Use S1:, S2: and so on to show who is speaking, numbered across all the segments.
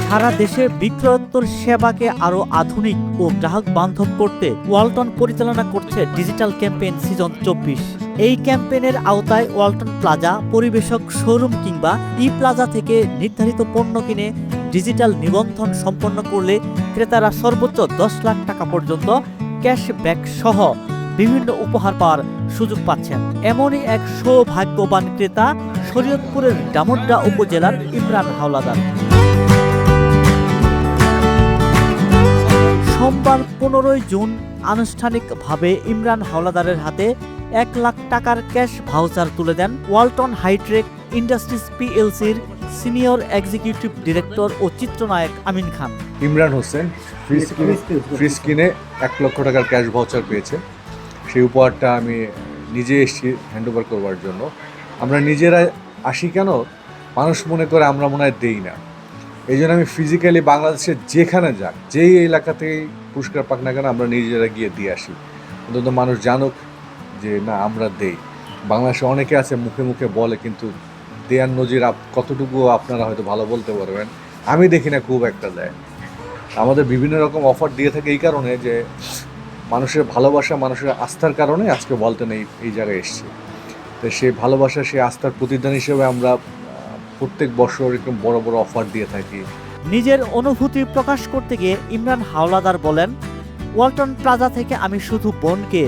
S1: সারা দেশে বিক্রয়োত্তর সেবাকে আরো আধুনিক ও গ্রাহক বান্ধব করতে ওয়ালটন পরিচালনা করছে ডিজিটাল ক্যাম্পেইন সিজন 24। এই ক্যাম্পেইনের আওতায় ওয়ালটন প্লাজা, পরিবেশক শোরুম কিংবা ই প্লাজা থেকে নির্ধারিত পণ্য কিনে ডিজিটাল নিবন্ধন সম্পন্ন করলে ক্রেতারা সর্বোচ্চ 10 লাখ টাকা পর্যন্ত ক্যাশব্যাক সহ বিভিন্ন উপহার পাওয়ার সুযোগ পাচ্ছেন। এমনই এক সৌভাগ্যবান ক্রেতা শরীয়তপুরের ডামুড্যা উপজেলার ইমরান হাওলাদার। সোমবার 15 জুন আনুষ্ঠানিকভাবে ইমরান হাওলাদারের হাতে 1 লাখ টাকার ক্যাশ ভাউচার তুলে দেন ওয়ালটন হাইট্রেক ইন্ডাস্ট্রিজ পিএলসির সিনিয়র এক্সিকিউটিভ ডিরেক্টর ও চিত্রনায়ক আমিন খান।
S2: ইমরান হোসেন ফ্রিজ কিনে 1 লক্ষ টাকার ক্যাশ ভাউচার পেয়েছে। সেই উপহারটা আমি নিজে এসেছি হ্যান্ডওভার করবার জন্য। আমরা নিজেরা আসি কেন, মানুষ মনে করে আমরা মনে হয় দেই না। এই জন্য আমি ফিজিক্যালি বাংলাদেশের যেখানে যাক, যেই এলাকাতেই পুরস্কার পাক না কেন, আমরা নিজেরা গিয়ে দিয়ে আসি। অন্তত মানুষ জানুক যে না আমরা দেই। বাংলাদেশে অনেকে আছে মুখে মুখে বলে, কিন্তু দেয়ার নজির কতটুকু আপনারা হয়তো ভালো বলতে পারবেন। আমি দেখি না খুব একটা দেয়। আমাদের বিভিন্ন রকম অফার দিয়ে থাকে এই কারণে যে মানুষের ভালোবাসা, মানুষের আস্থার কারণে আজকে ওয়ালটন এই জায়গায় এসেছে। তো সেই ভালোবাসা, সেই আস্থার প্রতিদান হিসেবে আমরা প্রত্যেক বছর এরকম বড় বড় অফার দিয়ে থাকি।
S1: নিজের অনুভূতি প্রকাশ করতে গিয়ে ইমরান হাওলাদার বলেন, ওয়ালটন প্লাজা থেকে আমি শুধু বোনকে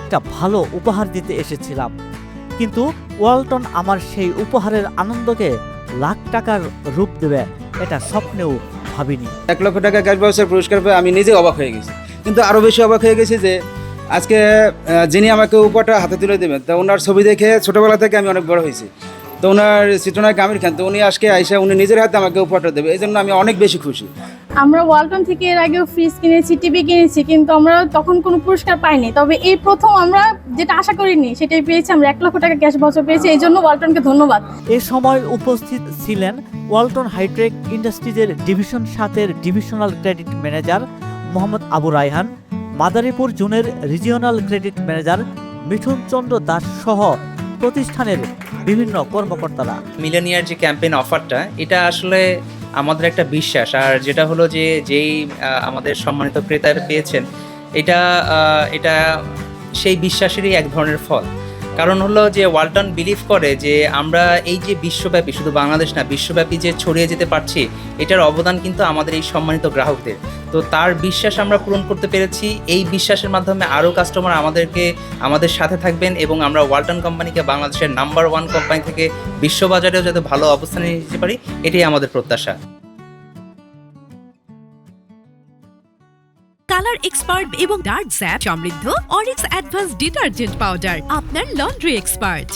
S1: একটা ভালো উপহার দিতে এসেছিলাম, কিন্তু ওয়ালটন আমার সেই উপহারের আনন্দকে লাখ টাকার রূপ দেবে এটা স্বপ্নেও ভাবিনি।
S3: 1 লক্ষ টাকা ক্যাশ ভাউচার পুরস্কার পেয়ে আমি নিজে অবাক হয়ে গেছি, কিন্তু আরও বেশি অবাক হয়ে গেছি যে আজকে যিনি আমাকে উপহারটা হাতে তুলে দেবেন, তা ওনার ছবি দেখে ছোটোবেলা থেকে আমি অনেক বড় হয়েছি। তো ওনার চিত্রনায়ক আমির খান, তো উনি আজকে আইসা উনি নিজের হাতে আমাকে উপহারটা দেবে, এই জন্য আমি অনেক বেশি খুশি।
S4: আমরা ওয়ালটন থেকে এর আগেও ফ্রিজ কিনেছি, টিভি কিনেছি, কিন্তু আমরা তখন কোনো পুরস্কার পাইনি। তবে এই প্রথম আমরা যেটা আশা করিনি সেটাই পেয়েছি। আমরা 1 লক্ষ টাকা ক্যাশ ভাউচার পেয়েছি, এই জন্য ওয়ালটনকে ধন্যবাদ।
S1: এ সময় উপস্থিত ছিলেন ওয়ালটন হাইট্রেক ইন্ডাস্ট্রিজের ডিভিশন 7-এর divisional credit manager Mohammad Abu Raihan, Madaripur জোনের regional credit manager Mithun Chandra Das সহ প্রতিষ্ঠানের বিভিন্ন কর্মকর্তারা।
S5: মিলেনিয়ার যে ক্যাম্পেইন অফারটা, এটা আসলে আমাদের একটা বিশ্বাস, আর যেটা হলো যে যেই আমাদের সম্মানিত ক্রেতারা পেয়েছেন, এটা সেই বিশ্বাসেরই এক ধরনের ফল। কারণ হলো যে ওয়ালটন বিলিভ করে যে আমরা এই যে বিশ্বব্যাপী, শুধু বাংলাদেশ না, বিশ্বব্যাপী যে ছড়িয়ে যেতে পারছি, এটার অবদান কিন্তু আমাদের এই সম্মানিত গ্রাহকদের। তো তার বিশ্বাস আমরা পূরণ করতে পেরেছি। এই বিশ্বাসের মাধ্যমে আরও কাস্টমার আমাদের সাথে থাকবেন এবং আমরা ওয়ালটন কোম্পানিকে বাংলাদেশের নাম্বার 1 কোম্পানি থেকে বিশ্ববাজারেও যাতে ভালো অবস্থানে নিয়ে যেতে পারি, এটাই আমাদের প্রত্যাশা।
S6: কালার এক্সপার্ট এবং ডার্ক স্যাপ সমৃদ্ধ অরিক্স অ্যাডভান্স ডিটারজেন্ট পাউডার, আপনার লন্ড্রি এক্সপার্ট।